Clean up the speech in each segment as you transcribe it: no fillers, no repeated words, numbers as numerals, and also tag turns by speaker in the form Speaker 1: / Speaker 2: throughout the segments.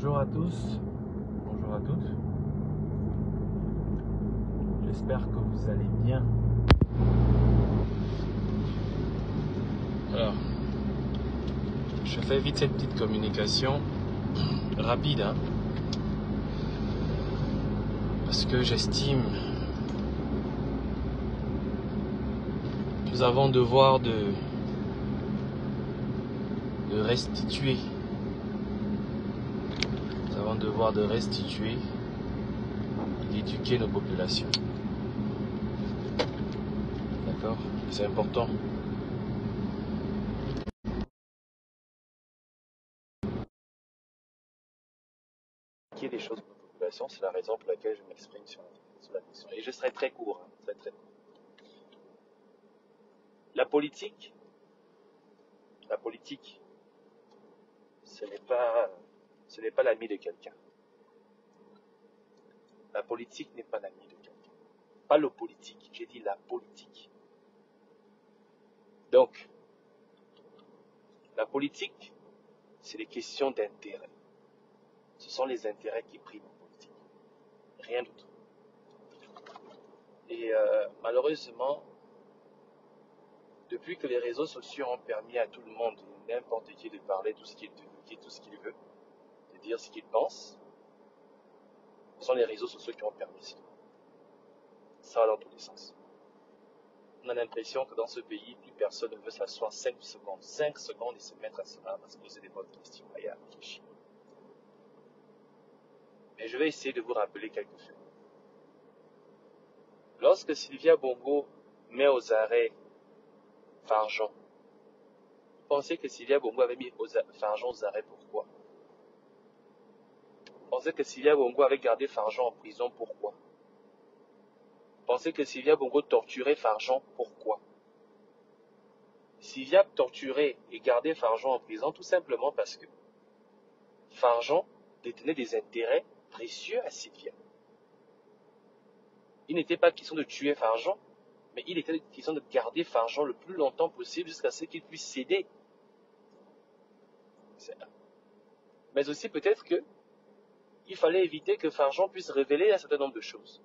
Speaker 1: Bonjour à tous, bonjour à toutes. J'espère que vous allez bien. Alors, je fais vite cette petite communication rapide, parce que j'estime que nous avons devoir de restituer. Nous avons devoir de restituer et d'éduquer nos populations. D'accord? C'est important. Qui est des choses pour la population, c'est la raison pour laquelle je m'exprime sur la question. Et je serai très court, très court. La politique, ce n'est pas l'ami de quelqu'un. La politique n'est pas l'ami de quelqu'un. Pas le politique, j'ai dit la politique. Donc, la politique, c'est des questions d'intérêt. Ce sont les intérêts qui priment en politique. Rien d'autre. Et malheureusement, depuis que les réseaux sociaux ont permis à tout le monde, n'importe qui, de parler tout ce qu'il veut, de dire ce qu'il pense, ce sont les réseaux sociaux qui ont permis ça. Ça va dans tous les sens. On a l'impression que dans ce pays, plus personne ne veut s'asseoir 5 secondes et se mettre à se poser des bonnes questions et à réfléchir. Mais je vais essayer de vous rappeler quelques faits. Lorsque Sylvia Bongo met aux arrêts Farjeon, vous pensez que Sylvia Bongo avait mis Farjeon aux arrêts pourquoi? Vous pensez que Sylvia Bongo avait gardé Farjeon en prison pourquoi? Vous pensez que Sylvia Bongo torturait Farjeon pourquoi? Sylvia torturait et gardait Farjeon en prison tout simplement parce que Farjeon détenait des intérêts précieux à Sylvia. Il n'était pas question de tuer Farjeon, mais il était question de garder Farjeon le plus longtemps possible jusqu'à ce qu'il puisse céder. Mais aussi peut-être que il fallait éviter que Farjeon puisse révéler un certain nombre de choses.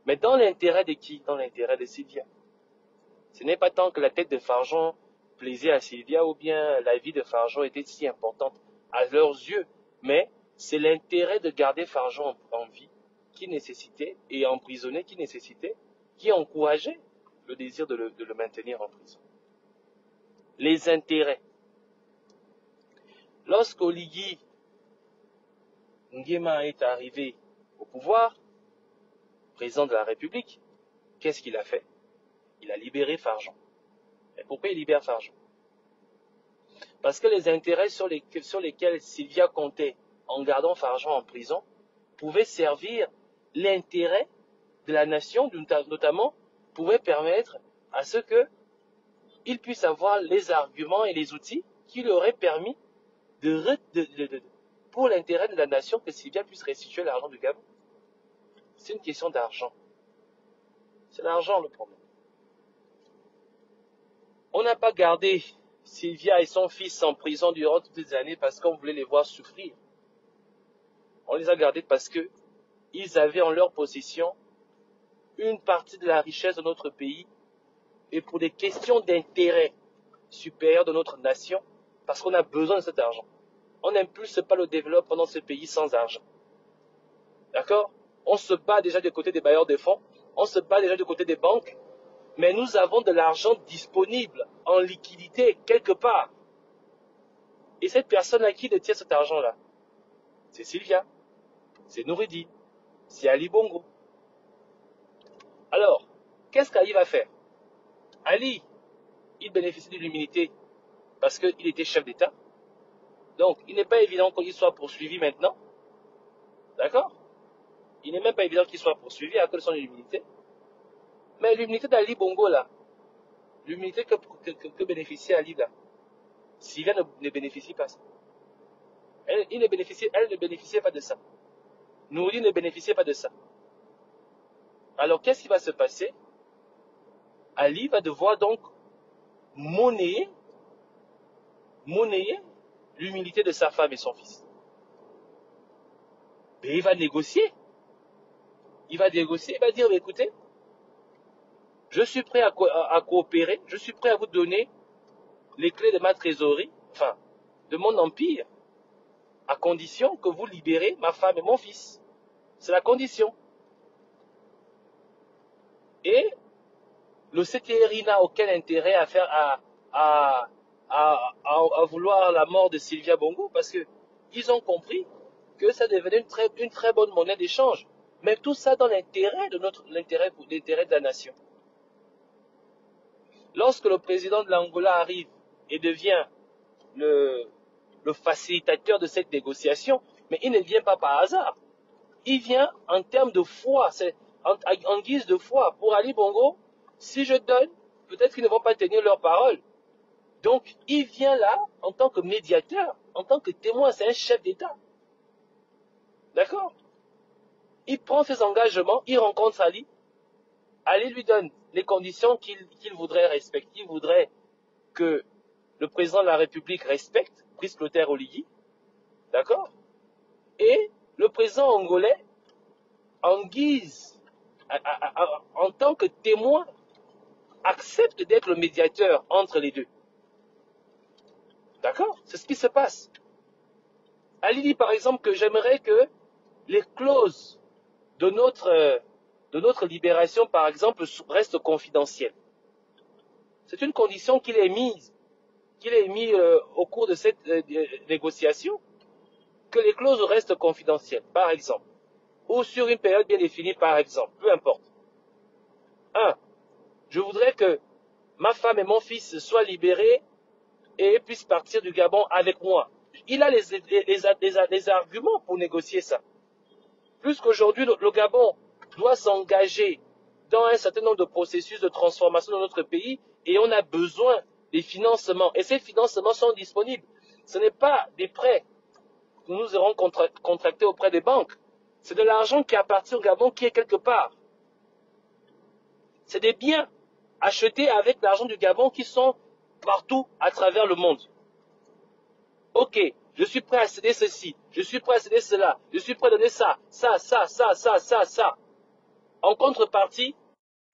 Speaker 1: Mais dans l'intérêt de qui? Dans l'intérêt de Sylvia. Ce n'est pas tant que la tête de Farjeon plaisait à Sylvia ou bien la vie de Farjeon était si importante à leurs yeux, mais c'est l'intérêt de garder Farjeon en vie qui nécessitait, et emprisonné qui encourageait le désir de le maintenir en prison. Les intérêts. Lorsqu'Oligui Nguema est arrivé au pouvoir, président de la République, qu'est-ce qu'il a fait? Il a libéré Farjeon. Et pourquoi il libère Farjeon? Parce que les intérêts sur lesquels Sylvia comptait en gardant Farjeon en prison pouvaient servir l'intérêt de la nation, notamment, pouvait permettre à ce qu'il puisse avoir les arguments et les outils qui lui auraient permis pour l'intérêt de la nation que Sylvia puisse restituer l'argent du Gabon. C'est une question d'argent. C'est l'argent le problème. On n'a pas gardé Sylvia et son fils en prison durant toutes ces années parce qu'on voulait les voir souffrir. On les a gardés parce qu'ils avaient en leur possession une partie de la richesse de notre pays et pour des questions d'intérêt supérieur de notre nation, parce qu'on a besoin de cet argent. On n'impulse pas le développement dans ce pays sans argent. D'accord? On se bat déjà du côté des bailleurs de fonds, on se bat déjà du côté des banques, mais nous avons de l'argent disponible en liquidité quelque part. Et cette personne-là qui détient cet argent-là, c'est Sylvia, c'est Noureddine, c'est Ali Bongo. Alors, qu'est-ce qu'Ali va faire? Ali, il bénéficie de l'immunité parce qu'il était chef d'État. Donc, il n'est pas évident qu'il soit poursuivi maintenant. D'accord? Il n'est même pas évident qu'il soit poursuivi à cause de son immunité. Mais l'immunité d'Ali Bongo, là, l'immunité que bénéficie Ali, là, Sylvia ne bénéficie pas ça. Elle ne bénéficiait pas de ça. Nouri ne bénéficiait pas de ça. Alors, qu'est-ce qui va se passer? Ali va devoir donc monnayer l'humilité de sa femme et son fils. Mais il va négocier. Il va négocier, il va dire, écoutez, je suis prêt à coopérer, je suis prêt à vous donner les clés de ma trésorerie, enfin, de mon empire, à condition que vous libérez ma femme et mon fils. C'est la condition. Et le CTRI n'a aucun intérêt à faire à vouloir la mort de Sylvia Bongo parce que ils ont compris que ça devenait une très bonne monnaie d'échange. Mais tout ça dans l'intérêt de l'intérêt de la nation. Lorsque le président de l'Angola arrive et devient le facilitateur de cette négociation, mais il ne vient pas par hasard. Il vient en termes de foi, c'est en guise de foi. Pour Ali Bongo, si je donne, peut-être qu'ils ne vont pas tenir leur parole. Donc, il vient là en tant que médiateur, en tant que témoin, c'est un chef d'État. D'accord? Il prend ses engagements, il rencontre Ali. Ali lui donne les conditions qu'il voudrait respecter. Il voudrait que le président de la République respecte, Brice Clotaire Oligui. D'accord? Et le président angolais, en guise, en tant que témoin, accepte d'être le médiateur entre les deux. D'accord? C'est ce qui se passe. Ali dit par exemple que j'aimerais que les clauses de notre libération, par exemple, restent confidentielles. C'est une condition qu'il a mise au cours de cette négociation, que les clauses restent confidentielles, par exemple, ou sur une période bien définie, par exemple, peu importe. 1. Je voudrais que ma femme et mon fils soient libérés et puissent partir du Gabon avec moi. Il a les arguments pour négocier ça. Plus qu'aujourd'hui, le Gabon doit s'engager dans un certain nombre de processus de transformation dans notre pays et on a besoin des financements. Et ces financements sont disponibles. Ce n'est pas des prêts que nous aurons contractés auprès des banques. C'est de l'argent qui appartient au Gabon qui est quelque part. C'est des biens achetés avec l'argent du Gabon qui sont partout à travers le monde. Ok, je suis prêt à céder ceci, je suis prêt à céder cela, je suis prêt à donner ça. En contrepartie,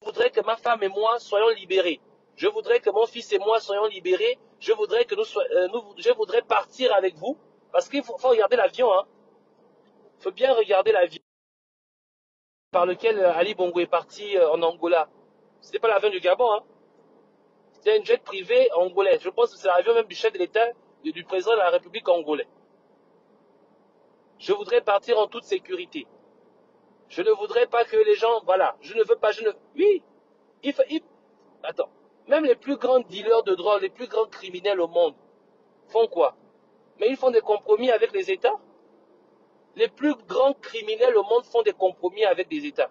Speaker 1: je voudrais que ma femme et moi soyons libérés. Je voudrais que mon fils et moi soyons libérés. Je voudrais que je voudrais partir avec vous. Parce qu'il faut regarder l'avion. Il faut bien regarder l'avion par lequel Ali Bongo est parti en Angola. Ce n'était pas l'avion du Gabon. C'était un jet privé angolais. Je pense que c'est l'avion même du chef de l'État, du président de la République angolais. Je voudrais partir en toute sécurité. Je ne voudrais pas que les gens, voilà, je ne veux pas, oui, attends, même les plus grands dealers de drogue, les plus grands criminels au monde, font quoi? Mais ils font des compromis avec les États. Les plus grands criminels au monde font des compromis avec des États.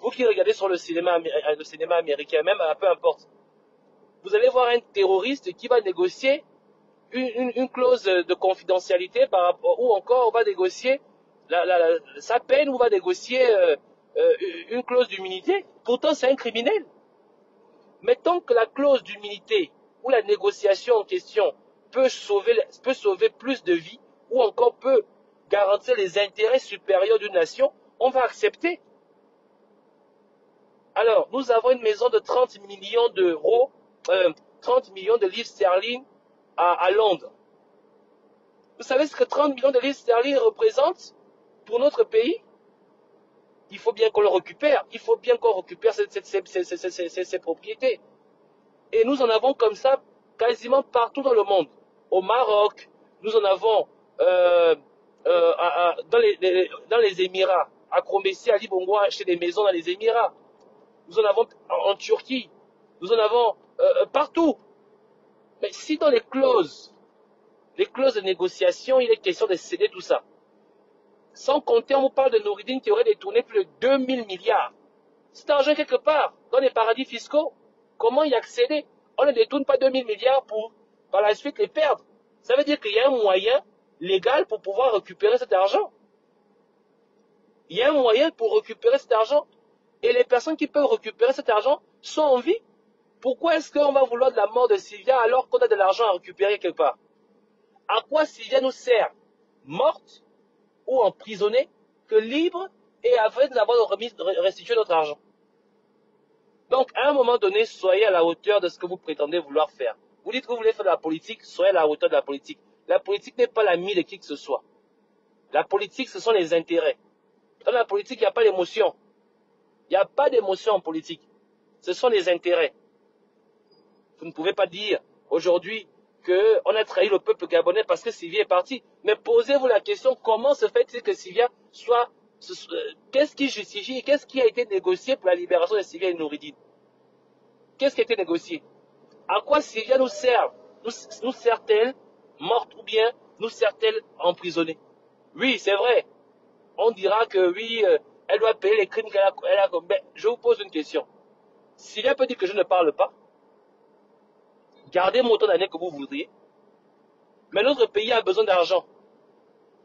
Speaker 1: Vous qui regardez sur le cinéma américain, même peu importe, vous allez voir un terroriste qui va négocier une clause de confidentialité par rapport, ou encore on va négocier sa peine, ou va négocier une clause d'immunité. Pourtant, c'est un criminel. Mais tant que la clause d'immunité ou la négociation en question peut sauver plus de vies, ou encore peut garantir les intérêts supérieurs d'une nation, on va accepter. Alors, nous avons une maison de 30 millions d'euros, 30 millions de livres sterling à Londres. Vous savez ce que 30 millions de livres sterling représentent pour notre pays? Il faut bien qu'on le récupère. Il faut bien qu'on récupère ces propriétés. Et nous en avons comme ça quasiment partout dans le monde. Au Maroc, nous en avons dans les Émirats. À Crombessi, Ali Bongo a acheté des maisons dans les Émirats. Nous en avons en Turquie. Nous en avons partout. Mais si dans les clauses de négociation, il est question de céder tout ça. Sans compter, on vous parle de Noureddine qui aurait détourné plus de 2000 milliards. Cet argent quelque part, dans les paradis fiscaux, comment y accéder? On ne détourne pas 2000 milliards pour, par la suite, les perdre. Ça veut dire qu'il y a un moyen légal pour pouvoir récupérer cet argent. Il y a un moyen pour récupérer cet argent. Et les personnes qui peuvent récupérer cet argent sont en vie. Pourquoi est-ce qu'on va vouloir de la mort de Sylvia alors qu'on a de l'argent à récupérer quelque part? À quoi Sylvia nous sert? Morte ou emprisonnée que libre et afin d'avoir restitué notre argent. Donc, à un moment donné, soyez à la hauteur de ce que vous prétendez vouloir faire. Vous dites que vous voulez faire de la politique, soyez à la hauteur de la politique. La politique n'est pas l'ami de qui que ce soit. La politique, ce sont les intérêts. Dans la politique, il n'y a pas d'émotion. Il n'y a pas d'émotion en politique. Ce sont les intérêts. Vous ne pouvez pas dire aujourd'hui qu'on a trahi le peuple gabonais parce que Sylvia est partie. Mais posez-vous la question, comment se fait-il que Sylvia soit... Qu'est-ce qui justifie, qu'est-ce qui a été négocié pour la libération de Sylvia et Nouridine? Qu'est-ce qui a été négocié? À quoi Sylvia nous sert? Nous sert-elle morte ou bien nous sert-elle emprisonnée? Oui, c'est vrai. On dira que oui, elle doit payer les crimes qu'elle a commis. Mais je vous pose une question. Sylvia peut dire que je ne parle pas. Gardez-moi autant d'années que vous voudriez. Mais notre pays a besoin d'argent.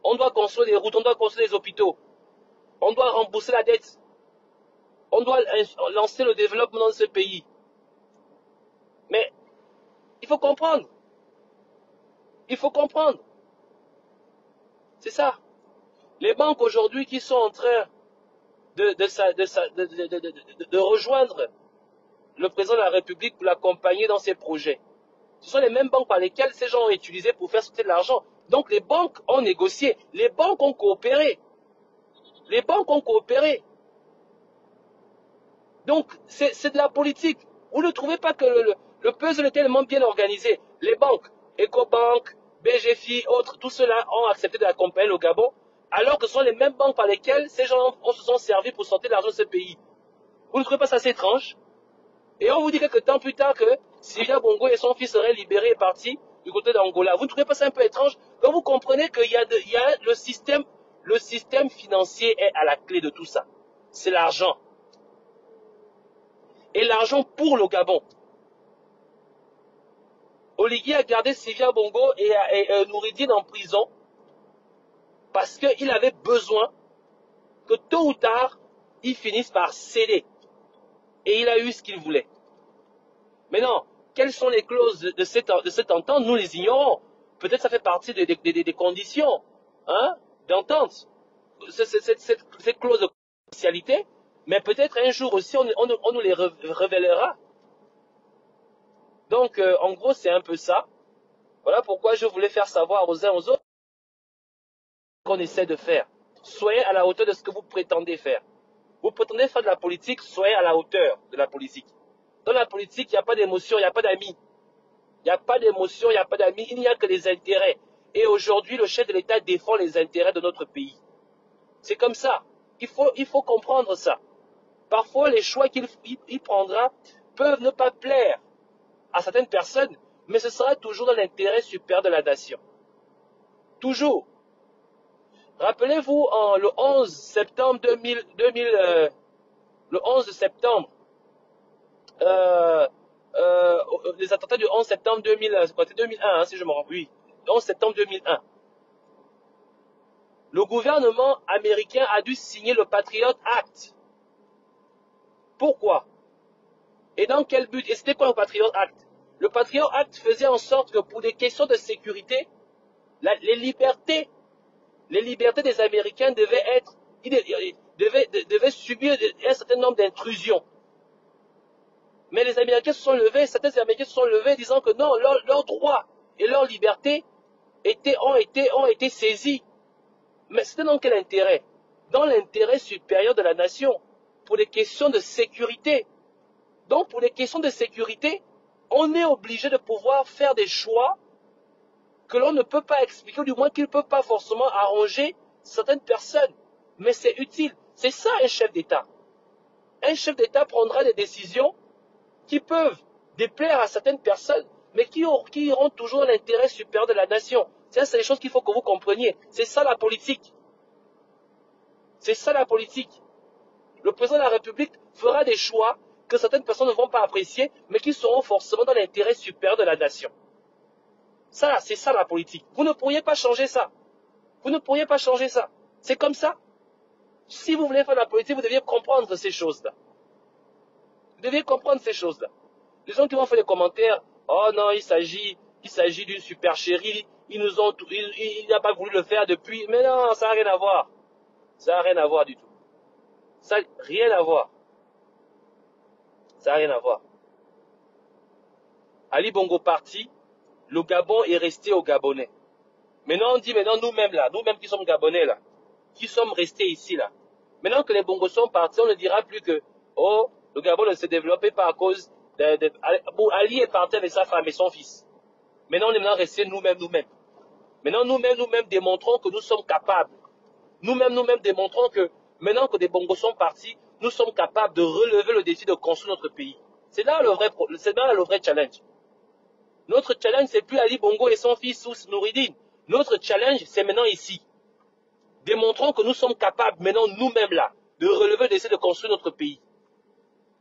Speaker 1: On doit construire des routes, on doit construire des hôpitaux. On doit rembourser la dette. On doit lancer le développement dans ce pays. Mais il faut comprendre. Il faut comprendre. C'est ça. Les banques aujourd'hui qui sont en train de rejoindre le président de la République pour l'accompagner dans ses projets. Ce sont les mêmes banques par lesquelles ces gens ont utilisé pour faire sortir de l'argent. Donc les banques ont négocié, les banques ont coopéré. Les banques ont coopéré. Donc c'est de la politique. Vous ne trouvez pas que le puzzle est tellement bien organisé? Les banques, Ecobank, BGFI, autres, tout cela ont accepté de l'accompagner au Gabon, alors que ce sont les mêmes banques par lesquelles ces gens se sont servis pour sortir de l'argent de ce pays. Vous ne trouvez pas ça assez étrange? Et on vous dit quelques temps plus tard que Sylvia Bongo et son fils seraient libérés et partis du côté d'Angola. Vous ne trouvez pas ça un peu étrange? Donc vous comprenez qu'il y a le système financier est à la clé de tout ça. C'est l'argent. Et l'argent pour le Gabon. Oligui a gardé Sylvia Bongo et Nouridine en prison parce qu'il avait besoin que tôt ou tard, ils finissent par céder. Et il a eu ce qu'il voulait. Maintenant, quelles sont les clauses de cette entente? Nous les ignorons. Peut-être ça fait partie des conditions d'entente. Cette clause de confidentialité, mais peut-être un jour aussi on nous les révélera. Donc, en gros, c'est un peu ça. Voilà pourquoi je voulais faire savoir aux uns aux autres qu'on essaie de faire. Soyez à la hauteur de ce que vous prétendez faire. Vous prétendez faire de la politique, soyez à la hauteur de la politique. Dans la politique, il n'y a pas d'émotion, il n'y a pas d'amis. Il n'y a pas d'émotion, il n'y a pas d'amis, il n'y a que des intérêts. Et aujourd'hui, le chef de l'État défend les intérêts de notre pays. C'est comme ça. Il faut comprendre ça. Parfois, les choix qu'il prendra peuvent ne pas plaire à certaines personnes, mais ce sera toujours dans l'intérêt supérieur de la nation. Toujours. Rappelez-vous, le 11 septembre les attentats du 11 septembre 2001, si je me rappelle, oui, 11 septembre 2001. Le gouvernement américain a dû signer le Patriot Act. Pourquoi? Et dans quel but? Et c'était quoi le Patriot Act? Le Patriot Act faisait en sorte que pour des questions de sécurité, les libertés des Américains devaient subir un certain nombre d'intrusions. Mais les Américains se sont levés, certains Américains se sont levés disant que non, leurs droits et leurs libertés ont été saisis. Mais c'était dans quel intérêt? Dans l'intérêt supérieur de la nation, pour des questions de sécurité. Donc pour des questions de sécurité, on est obligé de pouvoir faire des choix que l'on ne peut pas expliquer, ou du moins qu'il ne peut pas forcément arranger certaines personnes. Mais c'est utile. C'est ça un chef d'État. Un chef d'État prendra des décisions qui peuvent déplaire à certaines personnes, mais qui iront toujours dans l'intérêt supérieur de la nation. C'est les choses qu'il faut que vous compreniez. C'est ça la politique. C'est ça la politique. Le président de la République fera des choix que certaines personnes ne vont pas apprécier, mais qui seront forcément dans l'intérêt supérieur de la nation. Ça, c'est ça la politique. Vous ne pourriez pas changer ça. Vous ne pourriez pas changer ça. C'est comme ça. Si vous voulez faire de la politique, vous deviez comprendre ces choses-là. Vous deviez comprendre ces choses-là. Les gens qui vont faire des commentaires, oh non, il s'agit d'une supercherie, ils nous ont, il n'a pas voulu le faire depuis. Mais non, ça n'a rien à voir. Ça n'a rien à voir du tout. Ça n'a rien à voir. Ça n'a rien à voir. Ali Bongo parti, le Gabon est resté aux Gabonais. Maintenant, on dit, maintenant, nous-mêmes là, nous-mêmes qui sommes Gabonais là, qui sommes restés ici là. Maintenant que les Bongos sont partis, on ne dira plus que, oh, le Gabon ne s'est développé pas à cause bon, Ali est parti avec sa femme et son fils. Maintenant, on est maintenant restés nous-mêmes, nous-mêmes. Maintenant, nous-mêmes démontrons que nous sommes capables. Nous-mêmes démontrons que, maintenant que des Bongos sont partis, nous sommes capables de relever le défi de construire notre pays. C'est là le vrai challenge. Notre challenge, c'est plus Ali Bongo et son fils Sous Nouridine. Notre challenge, c'est maintenant ici. Démontrons que nous sommes capables, maintenant nous-mêmes là, de relever le défi de construire notre pays.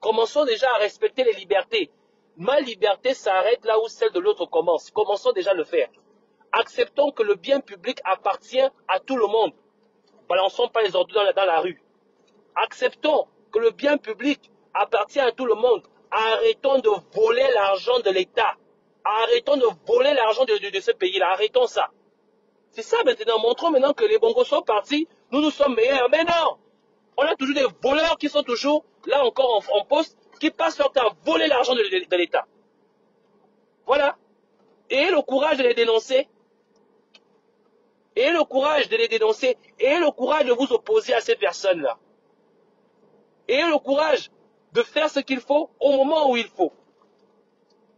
Speaker 1: Commençons déjà à respecter les libertés. Ma liberté s'arrête là où celle de l'autre commence. Commençons déjà à le faire. Acceptons que le bien public appartient à tout le monde. Balançons pas les ordures dans la rue. Acceptons que le bien public appartient à tout le monde. Arrêtons de voler l'argent de l'État. Arrêtons de voler l'argent de ce pays-là. Arrêtons ça. C'est ça maintenant. Montrons maintenant que les Bongos sont partis. Nous sommes meilleurs. Mais non. On a toujours des voleurs qui sont toujours là encore en poste, qui passent leur temps à voler l'argent de l'État. Voilà. Et le courage de les dénoncer. Et le courage de les dénoncer. Et le courage de vous opposer à ces personnes-là. Et le courage de faire ce qu'il faut au moment où il faut.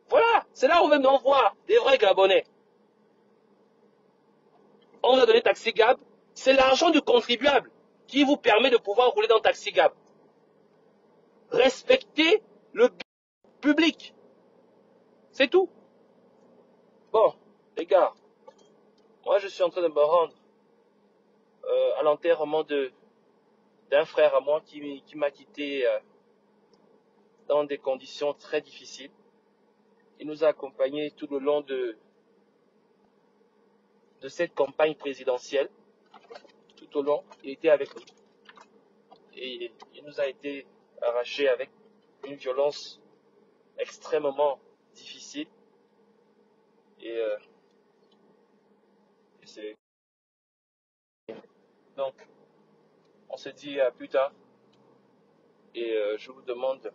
Speaker 1: Voilà. C'est là où même on voit des vrais Gabonais. On a donné Taxi Gab. C'est l'argent du contribuable qui vous permet de pouvoir rouler dans Taxi Gab. Respectez le public. C'est tout. Bon, les gars, moi je suis en train de me rendre à l'enterrement d'un frère à moi qui m'a quitté dans des conditions très difficiles. Il nous a accompagnés tout le long de cette campagne présidentielle. Tout au long, il était avec nous. Et il nous a été arraché avec une violence extrêmement difficile. Et c'est... Donc, on se dit à plus tard. Et je vous demande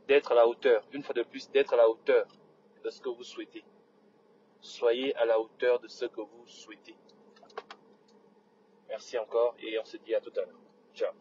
Speaker 1: d'être à la hauteur, une fois de plus, d'être à la hauteur de ce que vous souhaitez. Soyez à la hauteur de ce que vous souhaitez. Merci encore et on se dit à tout à l'heure. Ciao.